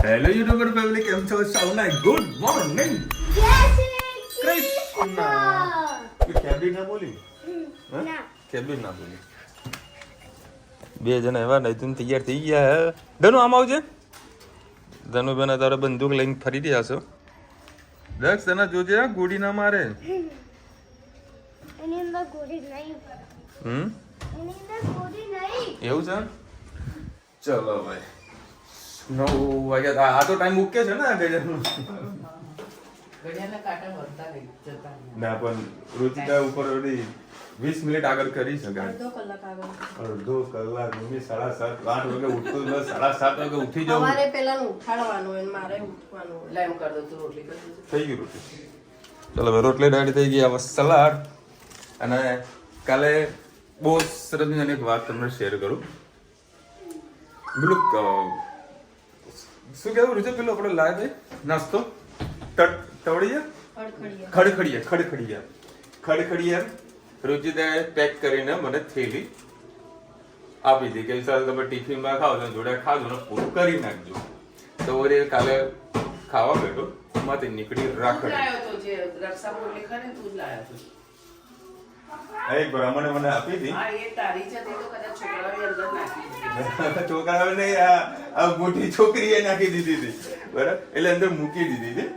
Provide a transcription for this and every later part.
Hello YouTuber family, કેમ છો? સૌને ગુડ મોર્નિંગ. જય શ્રી કૃષ્ણ. કેબી ના બોલી, ના કેબી ના બોલી. બે જણા એવા નહીં તૈયાર થઈ ગયા હે. ધનુ આમ આવજે. ધનુ બેન તારે બંદૂક લઈને ફરી રહ્યા છો. દક્ષ તને જોજે, ગોળી ના મારે. એની અંદર ગોળી નહીં. હમ એની અંદર ગોળી નહીં. એવું છે? ચલો ભાઈ, 9 વાગ્યા. આ તો ટાઈમ મૂકે છે ને ગજરનું. ઘડિયાળના કાંટા વળતા નહીં, જતા નહીં. ના પણ રુચિકા ઉપર ઓલી 20 મિનિટ આગળ કરી શકાય. અડધો કલાક આગળ. અડધો કલાક મમ્મી 7:30 8 વાગે ઉઠતું ન 7:30 વાગે ઉઠી જાઉં. સવારે પેલા ઉઠાડવાનું હોય ને મારે ઉઠવાનું એટલે એમ કરી દઉં તું રોટલી કરી દઉં. થઈ ગયું રોટલી. ચલો હવે રોટલી રેડી થઈ ગઈ. હવે સલાડ. અને કાલે બહુ સરસ મજાની એક વાત તમને શેર કરું. પેલું શું કહેવું રૂચે, પેલું આપણે લાવે નાસ્તો ખડખડીયા રુચિતાએ પેક કરીને મને થેલી આપી હતી કે ચાલ તમે ટિફિનમાં ખાઓ તો જોડે ખાજો ને પૂરું કરી નાખજો. તો વળી કાલે ખાવા બેઠો એમાંથી નીકળી તું જ રાખડી. લાવ્યો તો જે રક્ષા રોટલી ખાને તું જ લાવ્યો તો. એક બ્રાહ્મણે મને આપી હતી. હા, એ તારી છે તે તો કદાચ છોકરાઓએ અંદર નાખી દીધી. છોકરાઓને આ મોટી છોકરીએ નાખી દીધી હતી, બરાબર. એટલે અંદર મૂકી દીધી હતી.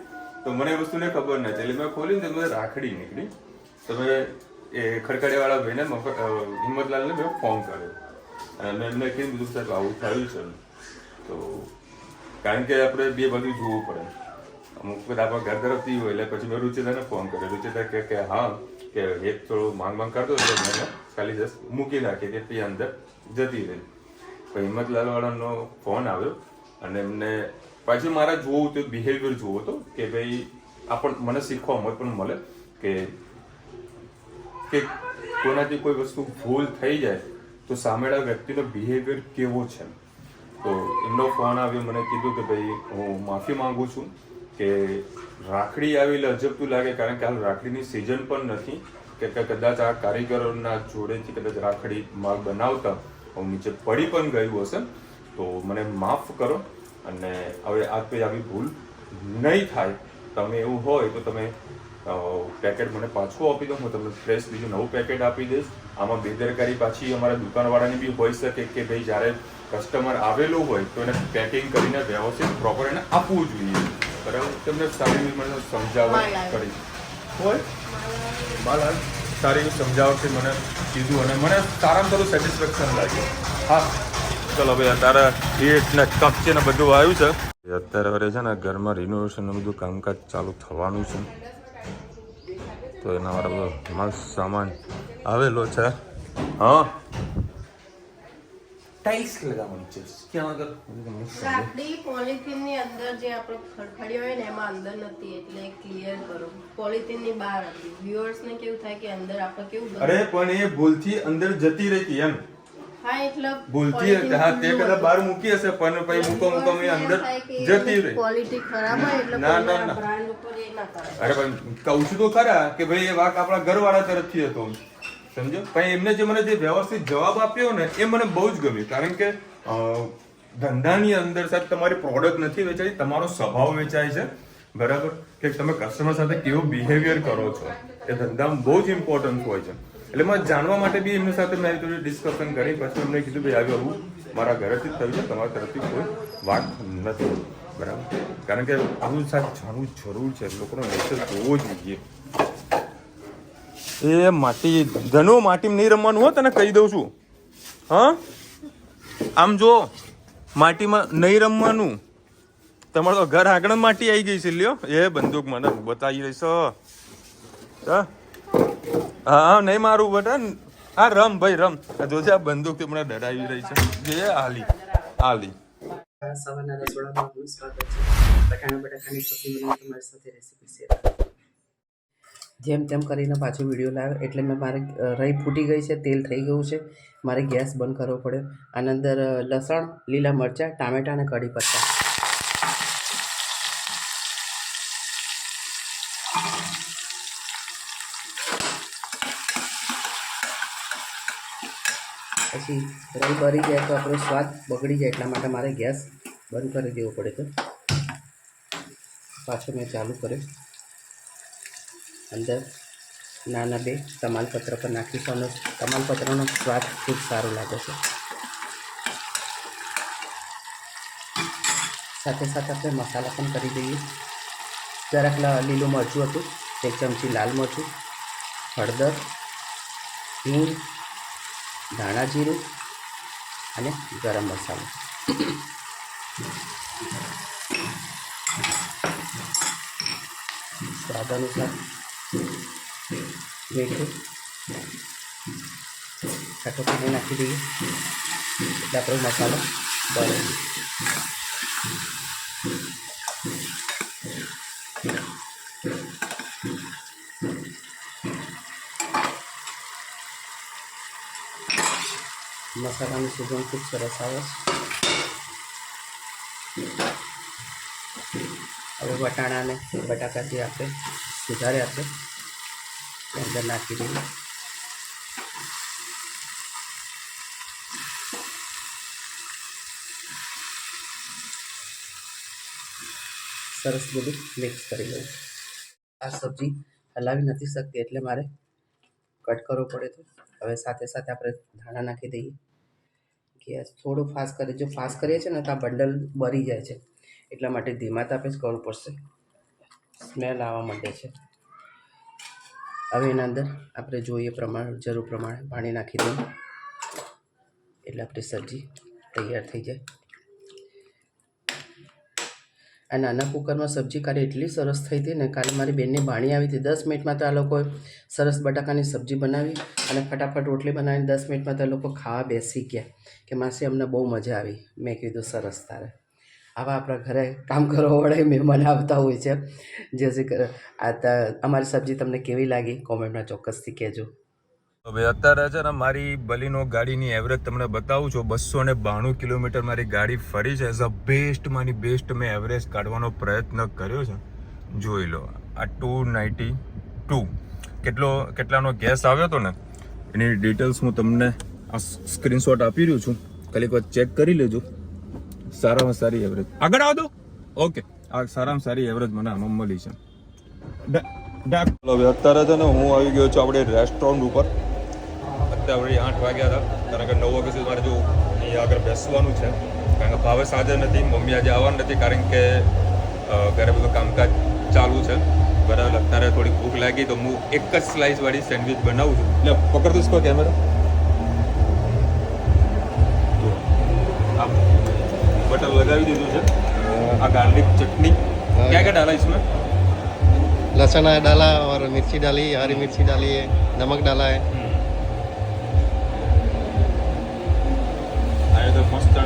તો મને એ વસ્તુને ખબર નથી, એટલે મેં ખોલીને તો મને રાખડી નીકળી. તો મેં એ ખડખડિયાવાળા ભાઈને હિંમતલાલને મેં ફોન કર્યો અને એમને કીધું બધું સાહેબ આવું થયું છે. તો કારણ કે આપણે બે બધું જોવું પડે, અમુક વખત આપણા ઘર તરફથી હોય. એટલે પછી મેં રુચિતાને ફોન કર્યો. રુચિતા કે હા કે એક થોડું માંગ કરતો એટલે મેં ખાલી જસ્ટ મૂકી નાખી કે તે અંદર જતી રહી. પછી હિંમતલાલવાળાનો ફોન આવ્યો અને એમને પાછું મારા જોવું તો બિહેવિયર જોવો હતો કે ભાઈ મને શીખવા પણ મળે કે કોઈનાથી કોઈ વસ્તુ ભૂલ થઈ જાય તો સામેવાળા વ્યક્તિનો બિહેવિયર કેવો છે. તો એમનો ફોન આવ્યો, મને કીધું કે ભાઈ હું માફી માંગુ છું કે રાખડી આવી એટલે અજબતું લાગે, કારણ કે હાલ રાખડીની સિઝન પણ નથી કે કદાચ આ કારીગરોના જોડેથી કદાચ રાખડી માલ બનાવતા હું નીચે પડી પણ ગયું હશે. તો મને માફ કરો અને હવે આ કોઈ આવી ભૂલ નહીં થાય. તમે એવું હોય તો તમે પેકેટ મને પાછું આપી દો, હું તમને ફ્રેશ બીજું નવું પેકેટ આપી દઈશ. આમાં બેદરકારી પાછી અમારા દુકાનવાળાની બી હોઈ શકે કે ભાઈ જ્યારે કસ્ટમર આવેલું હોય તો એને પેકિંગ કરીને વ્યવસ્થિત પ્રોપર એને આપવું જોઈએ, બરાબર. તમને સારી મને સમજાવટ કરી હોય, મારા સારી સમજાવટથી મને કીધું અને મને સારામાં સારું સેટિસ્ફેક્શન લાગ્યું. હા ચલો ભાઈ, અત્યારે ઈટ ને કપ છે ને બધું આવ્યું છે. અત્યારે હવે છે ને ઘરમાં રિનોવેશન બધું કામકાજ ચાલુ થવાનું છે. તો એના મારા મસ્ત સામાન આવેલો છે. હા, ટાઇલ્સ લગાવવાની છે. ક્યાં આગળ? રાખડી પોલિથીનની અંદર જે આપણો ખડખડી હોય ને એમાં અંદર નથી, એટલે ક્લિયર કરો. પોલિથીનની બહાર હતી. વ્યુઅર્સને કેવું થાય કે અંદર આપણે કેવું અરે પણ એ ભૂલથી અંદર જતી રહી એમ. હા, એટલે ભૂલથી હા તે કદાચ બહાર મૂકી હશે પણ પછી મૂકો અંદર જતી રહી. ક્વોલિટી ખરાબ હોય એટલે ના, ના, ના. બ્રાન્ડ ઉપર એ ના કરે. અરે પણ કહું છું તો ખરા કે ભાઈ એ વાક આપણા ઘરવાળા તરફથી હતો, સમજો. પણ એમને જે મને જે વ્યવસ્થિત જવાબ આપ્યો ને એ મને બહુ જ ગમ્યું, કારણ કે ધંધાની અંદર સાહેબ તમારી પ્રોડક્ટ નથી વેચાતી, તમારો સ્વભાવ વેચાય છે, બરાબર. કે તમે કસ્ટમર સાથે કેવું બિહેવિયર કરો છો એ ધંધામાં બહુ જ ઇમ્પોર્ટન્ટ હોય છે. એટલે મેં જાણવા માટે બી એમની સાથે મેં થોડી ડિસ્કશન કરી. પછી એમને કીધું ભાઈ આવ્યું આવું મારા ઘરેથી જ થયું છે, તમારા તરફથી કોઈ વાત નથી, બરાબર. કારણ કે આવું સાહેબ જાણવું જરૂર છે, લોકોનો નેચર જોવો જોઈએ. એ માટી ધનુ માટીમાં નહીં રમવાનું હો, તને કહી દઉં છું. હા, આમ જો માટીમાં નહીં રમવાનું. તમારે તો ઘર આગળ માટી આવી ગઈ છે. લ્યો એ બંદૂક મને બતાવી રહીશ. હા નહીં મારું બટા. હા રમ ભાઈ રમ. જોજે આ બંદૂક થી મને ડરાવી રહી છે. જે આલી સવારના રસોડામાં આપનું સ્વાગત છે. બટાકાની સબ્જી બનાવી તમારી સાથે રેસીપી શેર. જેમ તેમ કરીને પાછો વિડીયો લાવ્યો એટલે મારે રહી ફૂટી ગઈ છે, તેલ થઈ ગયું છે, મારે ગેસ બંધ કરવો પડ્યો. આના અંદર લસણ, લીલા મરચાં, ટામેટાં અને કઢી પત્તા. પછી રહી બળી જાય તો આપણો સ્વાદ બગડી જાય, એટલા માટે મારે ગેસ બંધ કરી દેવો પડે તો પાછો મેં ચાલુ કર્યો. અંદર નાના 2 તમાલપત્ર પર નાખીશું અને તમાલપત્રનો સ્વાદ ખૂબ સારો લાગે છે. સાથે સાથે આપણે મસાલા પણ કરી દઈએ. જરાક લીલું મરચું હતું, 1 ચમચી લાલ મરચું, હળદર, હિંગ, ધાણા જીરું અને ગરમ મસાલો. સ્વાદ અનુસાર મીઠું, ખાટું પાણી નાખી દઈએ એટલે આપણો મસાલો બને. મસાલાની સુગંધ ખૂબ સરસ આવે છે. હવે વટાણાને બટાકા જે આપણે સુધાર્યા છે તે અંદર નાખી દઈએ. સરસ બધું મિક્સ કરી લઉં. આ સબ્જી હલાવી નથી શકતી એટલે મારે કટ કરવો પડે તો હવે સાથે સાથે આપણે ધાણા નાખી દઈએ. ગેસ થોડું ફાસ્ટ કરીએ. જો ફાસ્ટ કરીએ છીએ ને તો આ બંડલ બળી જાય છે, એટલા માટે ધીમા તાપે જ કરવું પડશે. સ્મેલ આવવા માંડે છે. હવે એના અંદર આપણે જોઈએ પ્રમાણે, જરૂર પ્રમાણે પાણી નાખી દઈએ એટલે આપણી સબ્જી તૈયાર થઈ જાય. આ નાના કુકરમાં સબ્જી કાલે એટલી સરસ થઈ હતી ને, કાલે મારી બેનની બાણી આવી હતી. 10 મિનિટમાં તો આ લોકોએ સરસ બટાકાની સબ્જી બનાવી અને ફટાફટ રોટલી બનાવીને 10 મિનિટમાં તો એ લોકો ખાવા બેસી ગયા કે માસી અમને બહુ મજા આવી. મેં કીધું સરસ, તારે આવા આપણા ઘરે કામ કરવા વડે મહેમાન આવતા હોય છે. જેથી અમારી સબ્જી તમને કેવી લાગી કોમેન્ટમાં ચોક્કસથી કહેજો. હવે અત્યારે છે ને મારી બલીનો ગાડીની એવરેજ તમને બતાવું છું. 292 કિલોમીટર મારી ગાડી ફરી છે. એઝ અ બેસ્ટમાંની બેસ્ટ મેં એવરેજ કાઢવાનો પ્રયત્ન કર્યો છે. જોઈ લો, આ 292 કેટલાનો ગેસ આવ્યો હતો ને એની ડિટેલ્સ હું તમને આ સ્ક્રીનશોટ આપી રહ્યો છું. ખાલી એક વાર ચેક કરી લેજો. સારામાં સારી એવરેજ આગળ આવો દો. ઓકે, આ સારામાં સારી એવરેજ મને આમાં મળી છે. હવે અત્યારે છે ને હું આવી ગયો છું આપણે રેસ્ટોરન્ટ ઉપર. અત્યારે 8 વાગ્યા હતા, કારણ કે 9 વાગ્યા સુધી મારે જો અહીંયા આગળ બેસવાનું છે. કારણ કે ભાવે સાંજે નથી, મમ્મી આજે આવવાનું નથી, કારણ કે ઘરે બધું કામકાજ ચાલુ છે. બરાબર, અત્યારે થોડી ભૂખ લાગી તો હું એક જ સ્લાઇસવાળી સેન્ડવિચ બનાવું છું. એટલે પકડ દઈશ કેમેરા. આ બટર લગાવી દીધું છે. આ ગાર્લિક ચટણી क्या क्या डाला इसमें? लहसुन है डाला और मिर्ची डाली, हरी मिर्ची डाली है, नमक डाला है. आए तो मस्त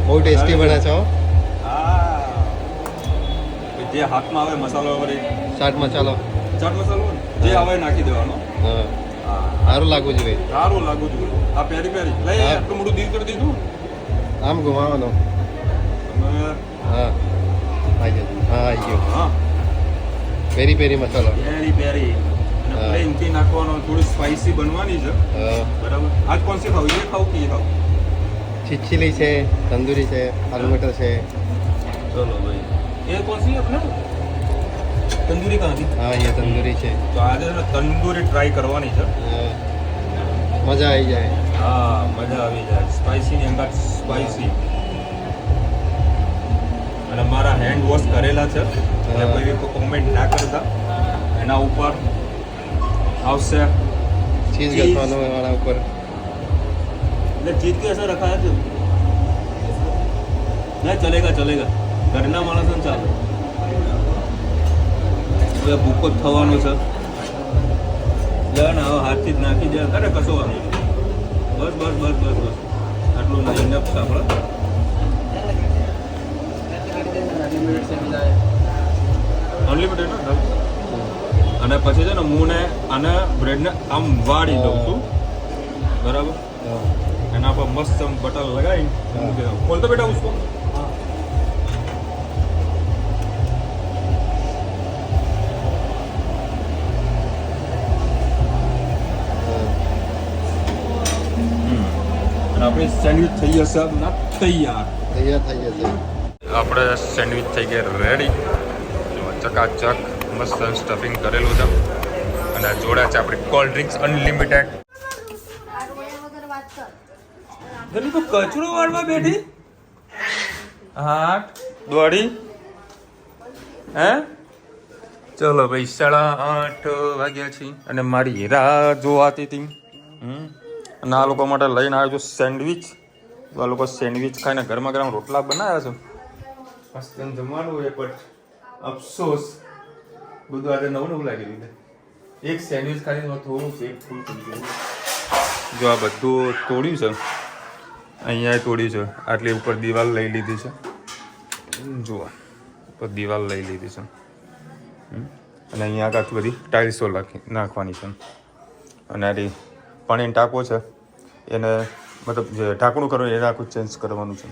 બહુ ટેસ્ટી બને છે. જે હાથમાં આવે મસાલો વળી ચાટ મસાલો, ચાટ મસાલો જે આવે નાખી દેવાનો. હા, સારું લાગવું જોઈએ. સારું લાગુ જોઈએ. આ પેરી પેરી લઈ આટલું મોટું દિલ કરી દીધું. આમ ઘુમાવાનો. હા, આવી ગયો. હા, આવી ગયો. હા, પેરી પેરી મસાલો. પેરી પેરી અને પ્લેનથી નાખવાનો. થોડી સ્પાઇસી બનવાની છે. હા, બરાબર. આજ કોણ સી ખાવ? ये खाओ कि ये खाओ? છીછીલી છે, તંદૂરી છે, આલુ મટર છે. चलो भाई, ये कौन सी है अपने तंदूरी कहाँ थी? હા, એ તંદૂરી છે. तो आज है तंदूरी ट्राई करवानी છે. હા, મજા આવી જાય. હા, મજા આવી જાય. સ્પાઇસી ની અંગાત સ્પાઇસી. અને મારા હેન્ડ વોશ કરેલા છે એટલે કોઈ કોમેન્ટ ના કરતા. એના ઉપર આવશે ચીઝ ઘસવાનો વાળા ઉપર. એટલે ચીજ कैसा रखा है तू? ના ચલેગા ચલેગા, ઘરના માણસોને ચાલે. હવે ભૂકો જ થવાનો છે. લે ને હવે હાથથી જ નાખી દે. અરે કશો વાંધો નહીં. બસ બસ બસ બસ બસ આટલું ઇનફ છે આપણે. અનલિમિટેડ ને. અને પછી છે ને હું ને આને બ્રેડને આમ વાળી દઉં છું. બરાબર. એના પર મસ્ત બટર લગાવી મૂકી દઉં. ખોલ તો બેટા ઉસકો. અને આપણી સેન્ડવિચ થઈ જશે તૈયાર. તૈયાર થઈ જશે. આપણે સેન્ડવિચ થઈ ગયા રેડી. ચકાચક મસ્ત સ્ટફિંગ કરેલું છે અને આ જોડા છે આપણી કોલ્ડ ડ્રિંક્સ અનલિમિટેડ. ગલી તું કચરો વાળવા બેઠી? હા દોડી હે? ચલો ભાઈ 8:30 વાગ્યા છે અને મારી રાહ જોવાતી હતી. અને આ લોકો માટે લઈને આવ્યો છું સેન્ડવિચ. આ લોકો સેન્ડવિચ ખાઈને ગરમા ગરમ રોટલા બનાવ્યા છે. મસ્ત જમવાનું હોય પણ અફસોસ બધું આજે નવું લાગી દીધું. એક સેન્ડવિચ ખાલી થોડું પેટ ફૂલ થઈ ગયું. જો આ બધું તોડ્યું છે, અહીંયા તોડ્યું છે. આટલી ઉપર દિવાલ લઈ લીધી છે. જુઓ ઉપર દિવાલ લઈ લીધી છે અને અહીંયા આગળ બધી ટાઇલ્સો નાખવાની છે. અને આ પાણીનો ટાંકો છે એને મતલબ જે ઢાંકણું કરવાનું એને આખું ચેન્જ કરવાનું છે.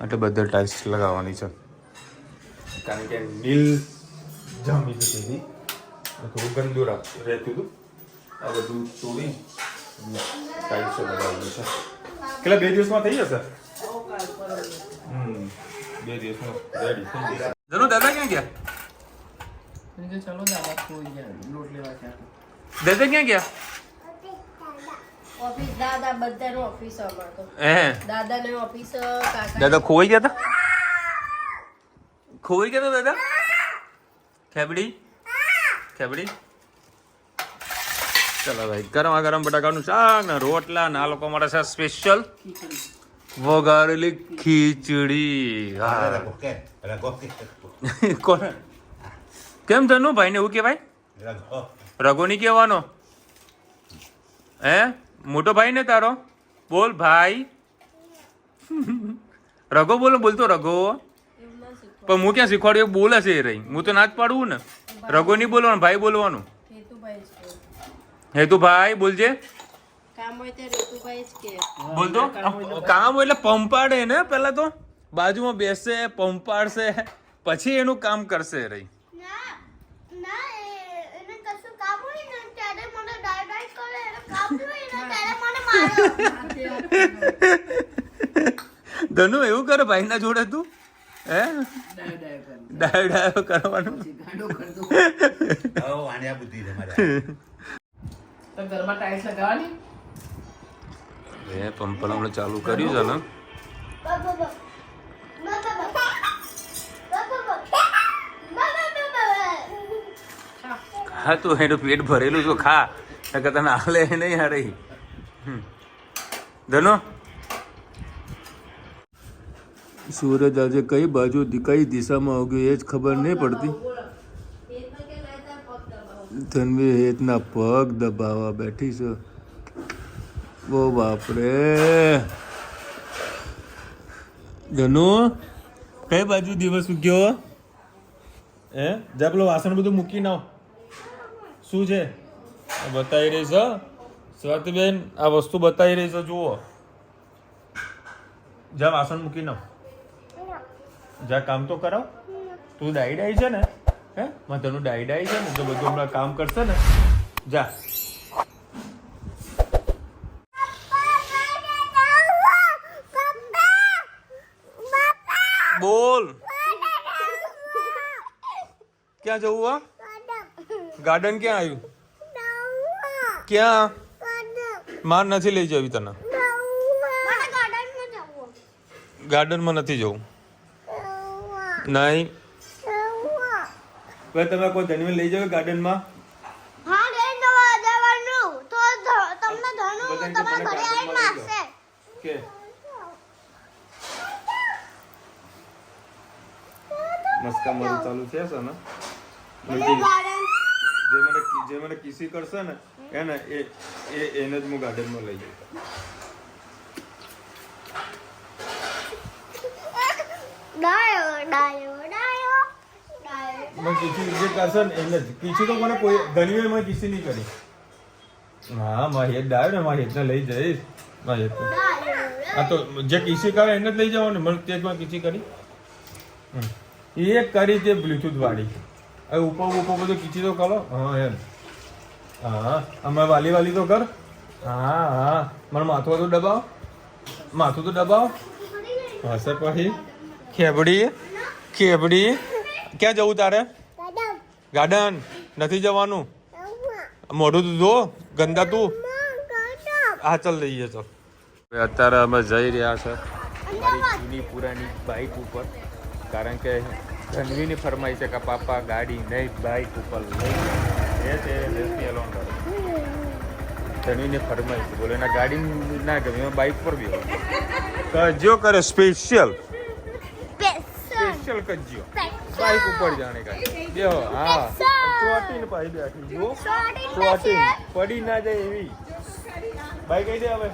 એટલે બધે ટાઇલ્સ લગાવવાની છે કારણ કે નીલ જામી જતી હતી, થોડું ગંદુ રહેતું હતું. આ બધું તોડી ટાઇલ્સો લગાવવાનું છે. કેટલા 2 દિવસમાં થઈ જશે? 2 દિવસમાં રેડી થઈ જશે. જનો દાદા ક્યાં ગયા? ચલો દાદા કોઈ લોટ લેવા ક્યાં દાદા ક્યાં ગયા? ઓફિસ દાદા બધાનો ઓફિસ અમારતો. દાદાને ઓફિસ કાકા. દાદા ખોવાઈ ગયા હતા? ખોવાઈ ગયા હતા દાદા? ખેબડી ખેબડી. ચલો ભાઈ ગરમા ગરમ બટાકાનું શાક ને રોટલા ને આ લોકો માટે છે સ્પેશિયલ વઘારેલી ખીચડી. કોને કેમ ધનુ ભાઈ ને એવું કેવાય? રઘો નહીં કહેવાનો હે? મોટો ભાઈ ને તારો? બોલ ભાઈ. રઘો બોલો, બોલતો રઘો. પણ હું ક્યાં શીખવાડ્યું? બોલે છે એ રહી. હું તો ના જ પાડવું ને. રઘો નહીં બોલવાનું, ભાઈ બોલવાનું. હેતુભાઈ બોલજે. બોલતો કામ હોય એટલે પંપાડે ને. પેલા તો બાજુમાં બેસે, પંપાડશે, પછી એનું કામ કરશે રહી. ધનુ એવું કરે ભાઈ ના જોડે તું? હે ડાયો કરવાનું? ઘરમાં ટાઇલ્સ લગાવવાની. પંપર હમણાં ચાલુ કર્યું છે ને. હા તું એનું પેટ ભરેલું છું, ખા. તને હાલે નહીં હારી. ધનો સૂરજ આજે કઈ બાજુ કઈ દિશામાં આવ્યો એ જ ખબર નહીં પડતી. ધનવી હેતના પગ દબાવવા બેઠી છે. ઓ બાપરે. ધનુ કઈ બાજુ દિવસ ઉગ્યો? હે જા પેલો વાસણ બધું મૂકી નાવ. શું છે બતાવી રહી છે સ્વાતિબેન? આ વસ્તુ બતાવી રહી છે, જુઓ. જા વાસણ મૂકી નાવ. જા કામ તો કરાવ. તું ડાઈ છે ને? હે તનું ડાઈ છે ને તો બધું હમણાં કામ કરશે ને. જા બોલ. ક્યાં જવું? ગાર્ડન ક્યાં આવ્યું? ક્યાં? માર નથી લઈ જવી તને. ગાર્ડનમાં નથી જવું. નહીં ભાઈ તમે કોઈ ધનવી લઈ જાવ ગાર્ડનમાં? હા લઈ જવાનું તો તમને ધનુ તમારા ઘરે આવીને મારશે કે મસ્કા મારું ચાલુ છે ને. જે મને કિસી કરશે ને એને જ હું ગાર્ડનમાં લઈ જઈશ. કિસી જે કરશે ને એને જ કિસી તો મને કોઈ ધનવી મને કિસી નહીં કરી. હા મારી હેત ડાયો ને મારી હેતને લઈ જઈશ. મારી હેત હા તો જે કિસી કરે એને જ લઈ જવાનું. મને તે જ કિસી કરી એ કરી તે બ્લુટૂથ વાળી. હવે ઉપર બધું કિચી તો કરો. હા એમ. હા અમે વાલી તો કર. હા હા મારું માથું તો દબાવ. માથું તો દબાવ. હશે પછી ખેબડી. કેબડી ક્યાં જવું તારે દાદા ગાર્ડન નથી જવાનું મોઢું તું ધો ગંદા તું હા ચાલ લઈએ ચાલ અત્યારે અમે જઈ રહ્યા છે મારી જૂની પુરાની બાઇક ઉપર કારણ કે ધનવીની ફરમાઈ છે કે પાપા ગાડી નહીં બાઇક ઉપર લઈ એ છે લેસી એલોન ધનવીની ફરમાઈ છે બોલે એના ગાડી ના ગમે એમાં બાઇક પર બી કજ્યો કરે સ્પેશિયલ કજ્યો બાઇક ઉપર જાણે કાંઈ બેહો હા ચોટીને પાઈ બેઠી જો ચોટીને પડી ના જાય એવી બાઇક કઈ દે હવે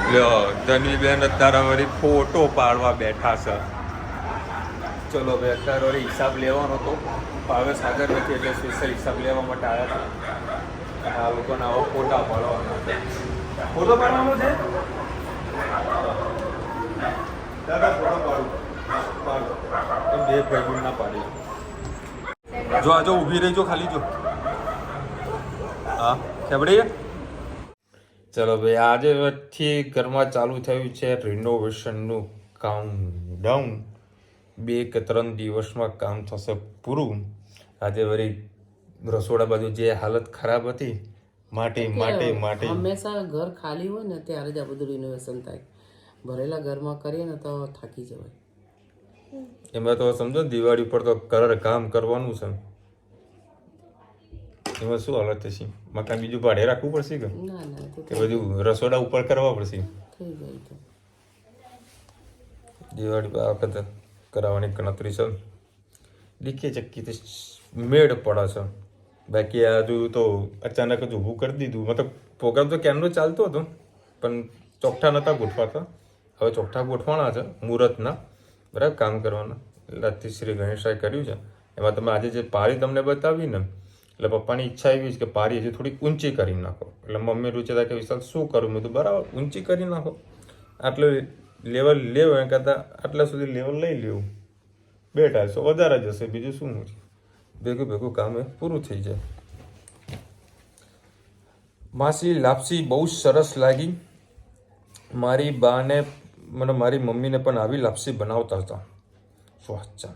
લ્યો ધનવી બેન અત્યારે વળી ફોટો પાડવા બેઠા છે ચલો ભાઈ અત્યારે વળી હિસાબ લેવાનો હતો હવે સાગર નથી એટલે સ્પેશિયલ હિસાબ લેવા માટે આવ્યા હતા આ લોકોને આવો ફોટા પાડવાના ફોટો પાડવાનો છે દાદા ફોટો પાડો એમ બે ભાઈ ના પાડી જો આજો ઊભી રહીજો ખાલી જો હા ખેબડી ચલો ભાઈ આજેથી ઘરમાં ચાલુ થયું છે રિનોવેશનનું કાઉન્ટડાઉન 2 કે 3 દિવસમાં કામ થશે પૂરું આજે વળી રસોડા બાજુ જે હાલત ખરાબ હતી માટી હંમેશા ઘર ખાલી હોય ને ત્યારે જ આ બધું રિનોવેશન થાય ભરેલા ઘરમાં કરીએ ને તો થાકી જવાય એમાં તો સમજો દિવાળી પર તો કામ કરવાનું છે એમાં શું હાલત થશે મકાન બીજું ભાડે રાખવું પડશે કે બધું રસોડા ઉપર કરવા પડશે દિવાળી પર આ વખતે કરાવવાની ગણતરી છે દીખીએ ચક્કી તો મેળ પડે છે બાકી આ હજુ તો અચાનક જ ઊભું કરી દીધું મતલબ પ્રોગ્રામ તો ક્યારનો ચાલતો હતો પણ ચોકઠા નહોતા ગોઠવાતા હવે ચોકઠા ગોઠવાના છે મુહૂર્તના બરાબર કામ કરવાના એટલે આજથી શ્રી ગણેશાએ કર્યું છે એમાં તમે આજે જે પારી તમને બતાવી ને એટલે પપ્પાની ઈચ્છા એવી છે કે પારી હજી થોડીક ઊંચી કરી નાખો એટલે મમ્મી રૂચેતા કે વિશાલ શું કરું મેં તો બરાબર ઊંચી કરી નાખો આટલું લેવલ લેવો એમ કરતાં આટલા સુધી લેવલ લઈ લેવું 2-250 વધારે જશે બીજું શું છે ભેગું કામ એ પૂરું થઈ જાય માસી લાપસી બહુ સરસ લાગી મારી બાને મારી મમ્મીને પણ આવી લાપસી બનાવતા હતા સ્વાચ્છા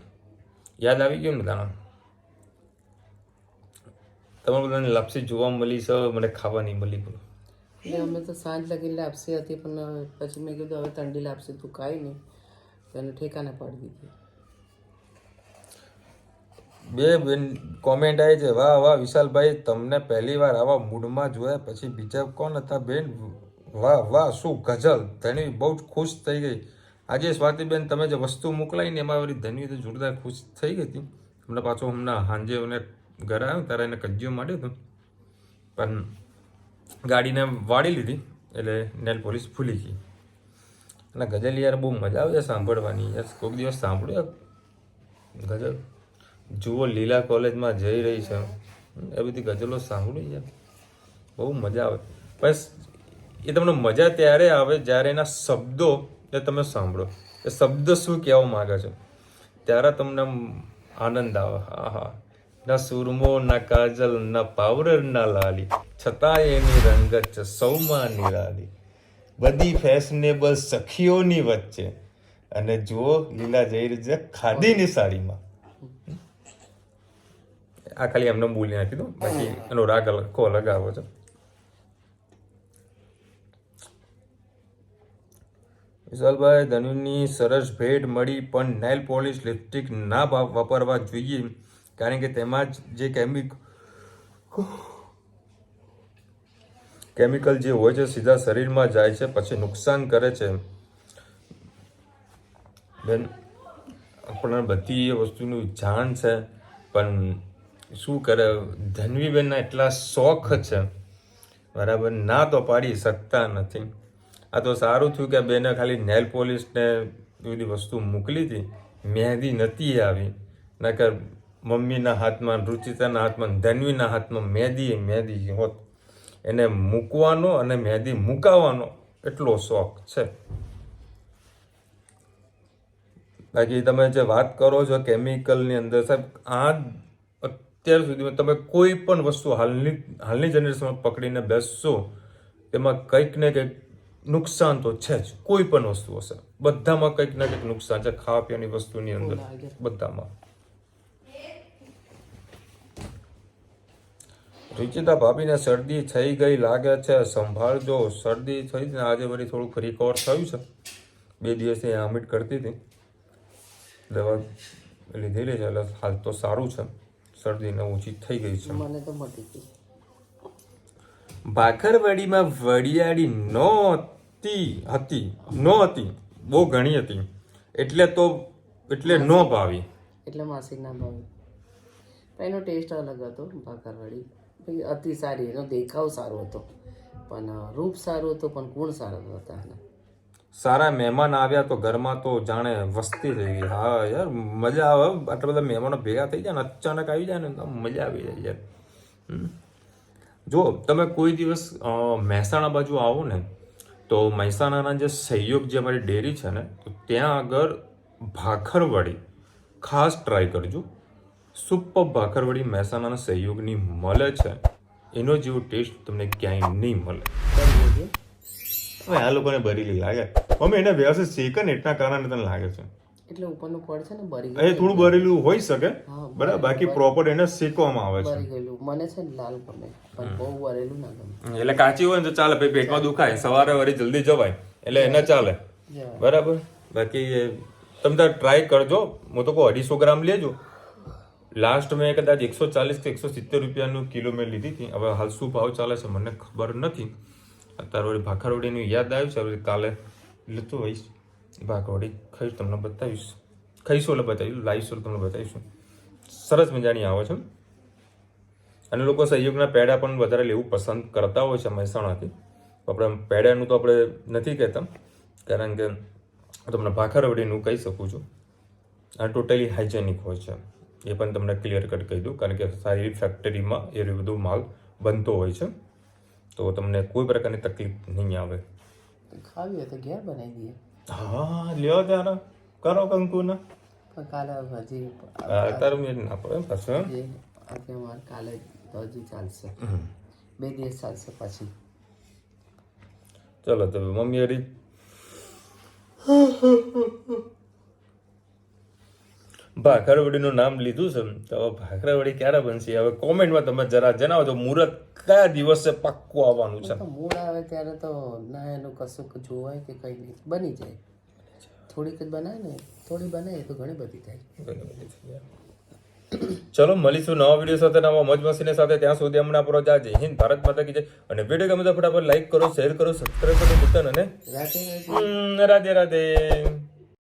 યાદ આવી ગયું ને દાણા તમારે બધાને લાપસી જોવા મળી છે મને ખાવા નહીં મળી બોલો એટલે અમે તો સાંજ લગી લાપસી હતી પણ પછી મેં કીધું હવે ઠંડી લાપસી તું ખાઈ નહીં તો એને ઠેકાને પાડી દીધી બે બેન કોમેન્ટ આવી છે વાહ વાહ વિશાલભાઈ તમને પહેલી વાર આવા મૂડમાં જોયા પછી બીજા કોણ હતા બેન વાહ વાહ શું ગઝલ ધનવી બહુ જ ખુશ થઈ ગઈ આજે સ્વાતિબેન તમે જે વસ્તુ મોકલાવીને એમાં વળી ધનવી તો જોરદાર ખુશ થઈ ગઈ હતી હમણાં પાછું હમણાં સાંજે મને ઘરે આવ્યો ત્યારે એને કજિયો માંડ્યો હતો પણ ગાડીને વાળી લીધી એટલે નેલ પોલીસ ભૂલી ગઈ અને ગઝલ યાર બહુ મજા આવે છે સાંભળવાની યાર કોઈક દિવસ સાંભળ્યો ગઝલ જુઓ લીલા કોલેજમાં જઈ રહી છે એ બધી ગઝલો સાંભળી યાર બહુ મજા આવે બસ એ તમને મજા ત્યારે આવે જ્યારે એના શબ્દો એ તમે સાંભળો એ શબ્દ શું કહેવા માગે છે ત્યારે તમને આનંદ આવે હા હા ના સુરમો ના કાજલ ના પાવડર ના લાલી છતાં એની રંગત છે સૌમાં નિરાલી બધી ફેશનેબલ સખીઓની વચ્ચે અને જુઓ લીલા જઈ રહી છે ખાદીની સાડીમાં આ ખાલી એમને બોલી નાખી દો બાકી એનો રાગ આખો અલગ આવો છે વિશાલભાઈ ધનુની સરસ ભેટ મળી પણ નેલ પોલિશ લિપસ્ટિક ના વાપરવા જોઈએ કારણ કે તેમાં જે કેમિકલ જે હોય છે સીધા શરીરમાં જાય છે પછી નુકસાન કરે છે બેન આપણને બધી એ વસ્તુનું જાણ છે પણ શું કરે ધનવીબેનના એટલા શોખ છે બરાબર ના તો પાડી શકતા નથી આ તો સારું થયું કે બેને ખાલી નેલ પોલિશ ને બધી વસ્તુ મોકલી હતી મહેંદી નથી આવી નકર મમ્મીના હાથમાં રુચિતાના હાથમાં ધનવીના હાથમાં મહેંદી હોત એને મૂકવાનો અને મહેંદી મુકાવવાનો એટલો શોખ છે બાકી તમે જે વાત કરો છો કેમિકલની અંદર સાહેબ આ અત્યાર સુધીમાં તમે કોઈ પણ વસ્તુ હાલની જનરેશનમાં પકડીને બેસશો તેમાં કંઈક ને કંઈક નુકસાન તો છે જ, કોઈ પણ વસ્તુ હશે બધામાં કંઈક ના કંઈક નુકસાન છે, ખાવા પીવાની વસ્તુની અંદર બધામાં. રુચિતા ભાભીને શરદી થઈ ગઈ લાગે છે, સંભાળજો. શરદી થઈ ને આજે વળી થોડુંક રિકવર થયું છે. 2 દિવસથી એડમિટ કરતી હતી, દવા લીધેલી છે, એટલે હાલ તો સારું છે, શરદીને ઓછી થઈ ગઈ છે. મને તો મટી ગઈ. ભાખરવડીમાં વડિયાળી નહોતી, બહુ ઘણી હતી, એટલે ન ભાવી. એટલે માસી ના ભાવે. પણ એનો ટેસ્ટ અલગ હતો. ભાખરવાડી ભાઈ અતિ સારી, એનો દેખાવ સારો હતો, પણ રૂપ સારું હતું, પણ ગુણ સારા હતા એના. સારા મહેમાન આવ્યા તો ઘરમાં તો જાણે વસ્તી થઈ ગઈ. હા યાર, મજા આવે. આટલા બધા મહેમાનો ભેગા થઈ જાય ને અચાનક આવી જાય ને તો મજા આવી જાય યાર. જો તમે કોઈ દિવસ મહેસાણા બાજુ આવો ને તો મહેસાણાના જે સહયોગ જે અમારી ડેરી છે ને, તો ત્યાં આગળ ભાખરવડી ખાસ ટ્રાય કરજો. સુપર ભાખરવડી મહેસાણાના સહયોગની મળે છે, એનો જેવો ટેસ્ટ તમને ક્યાંય નહીં મળે. હવે આ લોકોને બરીલી લાગે, અમે એને વ્યવસ્થિત શેકે ને એટલા કારણે તને લાગે છે. એટલે ઉપરનું પડ છે ને બરી એ થોડું બરેલું હોઈ શકે, બરાબર, બાકી પ્રોપર એને શેકવામાં આવે છે. બરી ગયેલું. મને છે ને લાલ ગમે, પણ બહુ બરેલું ના ગમે. એટલે કાચી હોય ને તો ચાલે, ભાઈ પેટમાં દુખાય, સવારે વળી જલ્દી જવાય, એટલે એને ચાલે, બરાબર. બાકી તમે ટ્રાય કરજો. હું તો કહું 250 ગ્રામ લેજો. લાસ્ટ મેં કદાચ 140 કે 170 રૂપિયાનું કિલો મેં લીધી હતી. હવે હાલ શું ભાવ ચાલે છે મને ખબર નથી. અત્યારે વળી ભાખરવડીનું યાદ આવ્યું છે, હવે કાલે લેતો હોઈશ ભાખરવડી, ખાઈશ, તમને બતાવીશ. ખાઈશું એટલે બતાવીશું, લાવીશું તમને બતાવીશું. સરસ મજાની આવે છે. અને લોકો સહયોગના પેડા પણ વધારે લેવું પસંદ કરતા હોય છે મહેસાણાથી. આપણે પેડાનું તો આપણે નથી કહેતા, કારણ કે તમને ભાખરવડીનું કહી શકું છું. આ ટોટલી હાઇજેનિક હોય છે, એ પણ તમને ક્લિયર કટ કહી દઉં, કારણ કે સારી ફેક્ટરીમાં એ બધું માલ બનતો હોય છે, તો તમને કોઈ પ્રકારની તકલીફ નહીં આવે. ખાવી હોય તો ઘેર બનાવી દઈએ. હા, લ્યો ત્યારે કરો કંકુના. પણ કાલે હજી અત્યારે મેં ના પડે પાછું. આજે અમારે કાલે તો હજી ચાલશે, 2 દિવસ ચાલશે પછી. ચલો તો મમ્મી હરી ભાખરવડીનું નામ લીધું છે, તો ભાખરવડી ક્યારે બનશે હવે કોમેન્ટમાં તમે જરા જણાવજો. મુહૂર્ત કયા દિવસે પાક્કું આવવાનું છે? મૂળ આવે ત્યારે તો ના એનું કશું જોવાય કે કંઈ નહીં, બની જાય. થોડીક જ બનાવે ને, થોડી બનાવીએ તો ઘણી બધી થાય. ચલો મળીશું નવા વિડીયો સાથે, નવા મોજ મસ્તીની સાથે. ત્યાં સુધી હમણાં આપણો જય હિન્દ, ભારત માતા કી જય. અને વિડીયો ગમે તો ફટાફટ લાઈક કરો, શેર કરો, સબસ્ક્રાઈબ કરો બટન, અને રાધે રાધે.